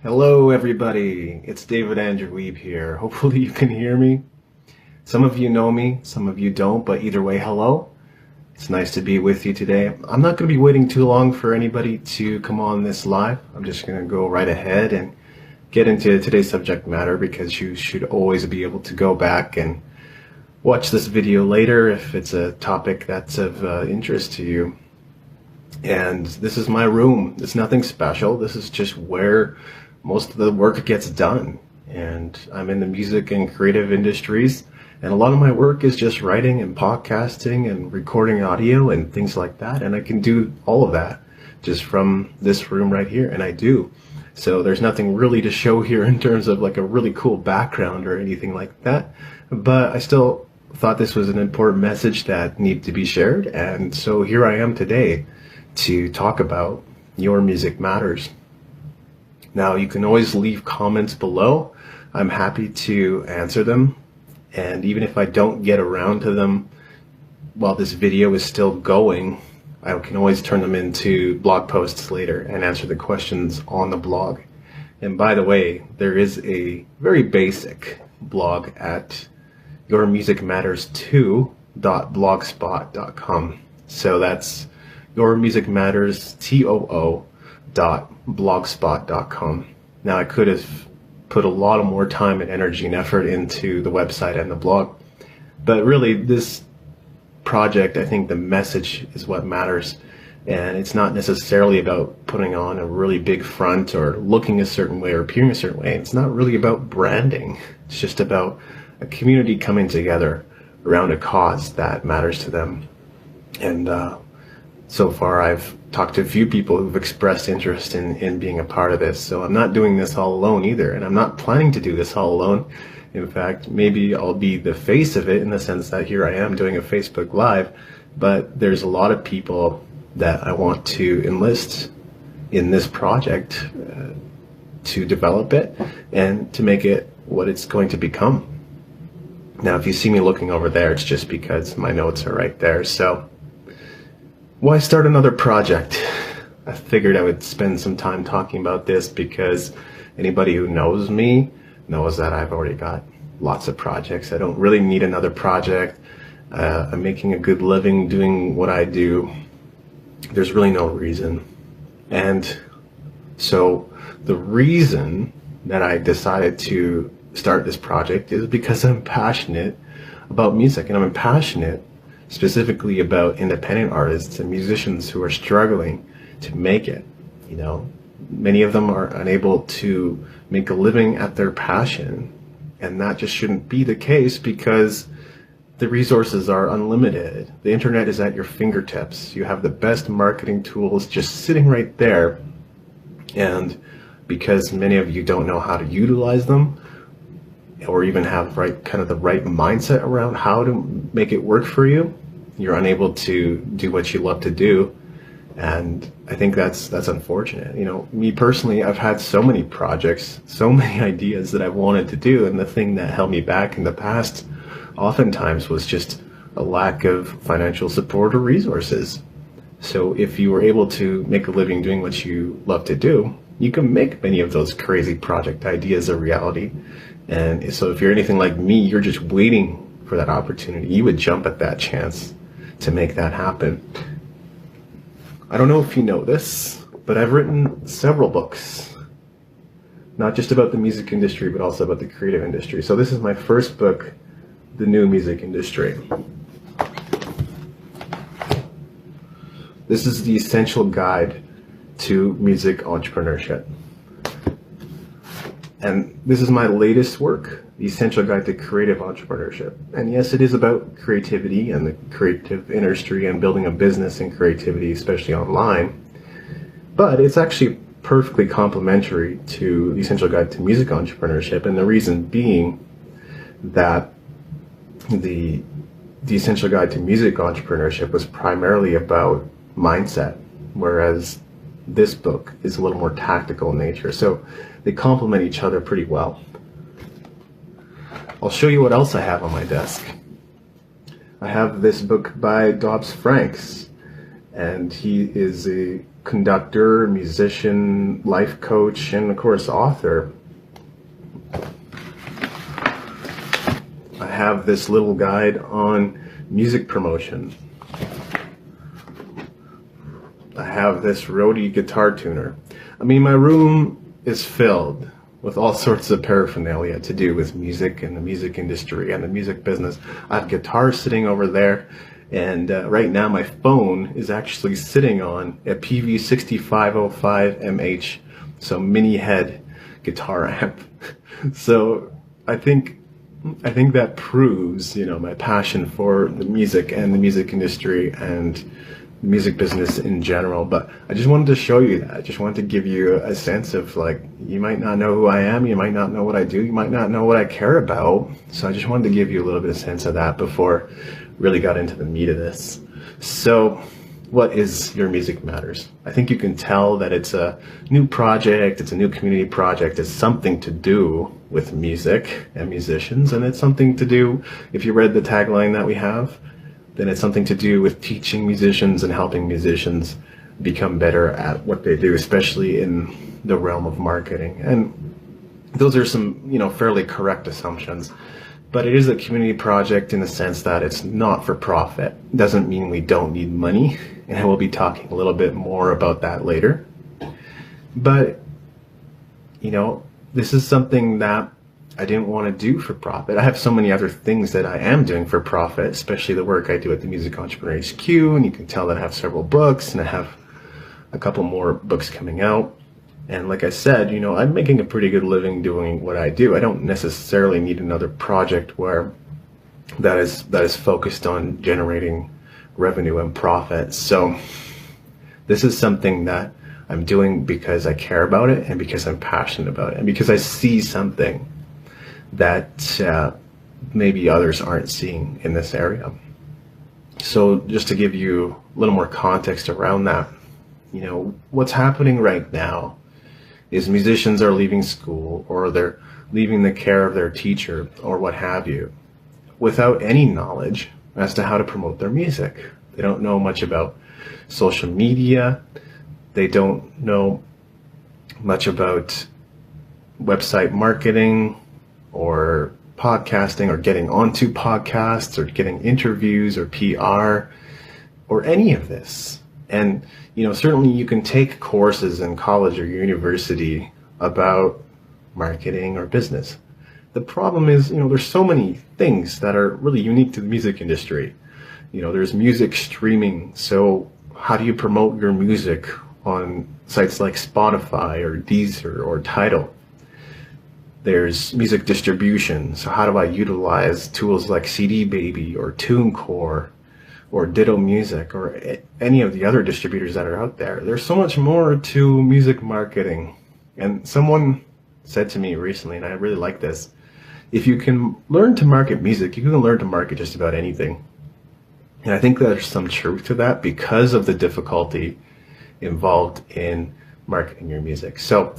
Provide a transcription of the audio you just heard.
Hello everybody, it's David Andrew Wiebe here. Hopefully you can hear me. Some of you know me, some of you don't, but either way, hello. It's nice to be with you today. I'm not going to be waiting too long for anybody to come on this live. I'm just going to go right ahead and get into today's subject matter because you should always be able to go back and watch this video later if it's a topic that's of interest to you. And this is my room. It's nothing special. This is just where most of the work gets done. And I'm in the music and creative industries. And a lot of my work is just writing and podcasting and recording audio and things like that. And I can do all of that just from this room right here. And I do. So there's nothing really to show here in terms of like a really cool background or anything like that. But I still thought this was an important message that needed to be shared. And so here I am today to talk about Your Music Matters. Now you can always leave comments below. I'm happy to answer them. And even if I don't get around to them while this video is still going, I can always turn them into blog posts later and answer the questions on the blog. And by the way, there is a very basic blog at yourmusicmatters2.blogspot.com. So that's yourmusicmatters2.blogspot.com. Now I could have put a lot of more time and energy and effort into the website and the blog, but really this project, I think the message is what matters, and it's not necessarily about putting on a really big front or looking a certain way or appearing a certain way. It's not really about branding. It's just about a community coming together around a cause that matters to them. And so far I've talked to a few people who've expressed interest in being a part of this. So I'm not doing this all alone either, and I'm not planning to do this all alone. In fact, maybe I'll be the face of it in the sense that here I am doing a Facebook Live, but there's a lot of people that I want to enlist in this project to develop it and to make it what it's going to become. Now, if you see me looking over there, it's just because my notes are right there. So why start another project? I figured I would spend some time talking about this because anybody who knows me knows that I've already got lots of projects. I don't really need another project. I'm making a good living doing what I do. There's really no reason. And so the reason that I decided to start this project is because I'm passionate about music, and I'm passionate specifically about independent artists and musicians who are struggling to make it. You know, many of them are unable to make a living at their passion, and that just shouldn't be the case because the resources are unlimited. The internet is at your fingertips. You have the best marketing tools just sitting right there, and because many of you don't know how to utilize them or even have kind of the right mindset around how to make it work for you, you're unable to do what you love to do. And I think that's unfortunate. You know, me personally, I've had so many projects, so many ideas that I've wanted to do, and the thing that held me back in the past oftentimes was just a lack of financial support or resources. So if you were able to make a living doing what you love to do, you can make many of those crazy project ideas a reality. And so if you're anything like me, you're just waiting for that opportunity. You would jump at that chance to make that happen. I don't know if you know this, but I've written several books, not just about the music industry, but also about the creative industry. So this is my first book, The New Music Industry. This is the essential guide to music entrepreneurship. And this is my latest work, The Essential Guide to Creative Entrepreneurship. And yes, it is about creativity and the creative industry and building a business in creativity, especially online. But it's actually perfectly complementary to The Essential Guide to Music Entrepreneurship. And the reason being that the Essential Guide to Music Entrepreneurship was primarily about mindset, whereas this book is a little more tactical in nature. So they complement each other pretty well. I'll show you what else I have on my desk. I have this book by Dobbs Franks, and he is a conductor, musician, life coach, and of course author. I have this little guide on music promotion. I have this roadie guitar tuner. I mean, my room is filled with all sorts of paraphernalia to do with music and the music industry and the music business. I have guitars sitting over there, and right now my phone is actually sitting on a PV6505MH, so mini head guitar amp. So I think that proves, my passion for the music and the music industry and the music business in general. But I just wanted to show you that. I just wanted to give you a sense of, like, you might not know who I am, you might not know what I do, you might not know what I care about. So I just wanted to give you a little bit of sense of that before really got into the meat of this. So what is Your Music Matters? I think you can tell that it's a new project, it's a new community project, it's something to do with music and musicians, and it's something to do, if you read the tagline that we have, then it's something to do with teaching musicians and helping musicians become better at what they do, especially in the realm of marketing. And those are some, fairly correct assumptions. But it is a community project in the sense that it's not for profit. Doesn't mean we don't need money, and I will be talking a little bit more about that later. But, this is something that I didn't want to do for profit. I have so many other things that I am doing for profit, especially the work I do at the Music Entrepreneur HQ, and you can tell that I have several books, and I have a couple more books coming out. And like I said, I'm making a pretty good living doing what I do. I don't necessarily need another project where that is focused on generating revenue and profit. So this is something that I'm doing because I care about it, and because I'm passionate about it, and because I see something that maybe others aren't seeing in this area. So just to give you a little more context around that, what's happening right now is musicians are leaving school, or they're leaving the care of their teacher, or what have you, without any knowledge as to how to promote their music. They don't know much about social media. They don't know much about website marketing, or podcasting, or getting onto podcasts, or getting interviews, or PR, or any of this. And, certainly you can take courses in college or university about marketing or business. The problem is, there's so many things that are really unique to the music industry. There's music streaming. So how do you promote your music on sites like Spotify or Deezer or Tidal? There's music distribution. So how do I utilize tools like CD Baby or TuneCore or Ditto Music or any of the other distributors that are out there? There's so much more to music marketing. And someone said to me recently, and I really like this, if you can learn to market music, you can learn to market just about anything. And I think there's some truth to that because of the difficulty involved in marketing your music. So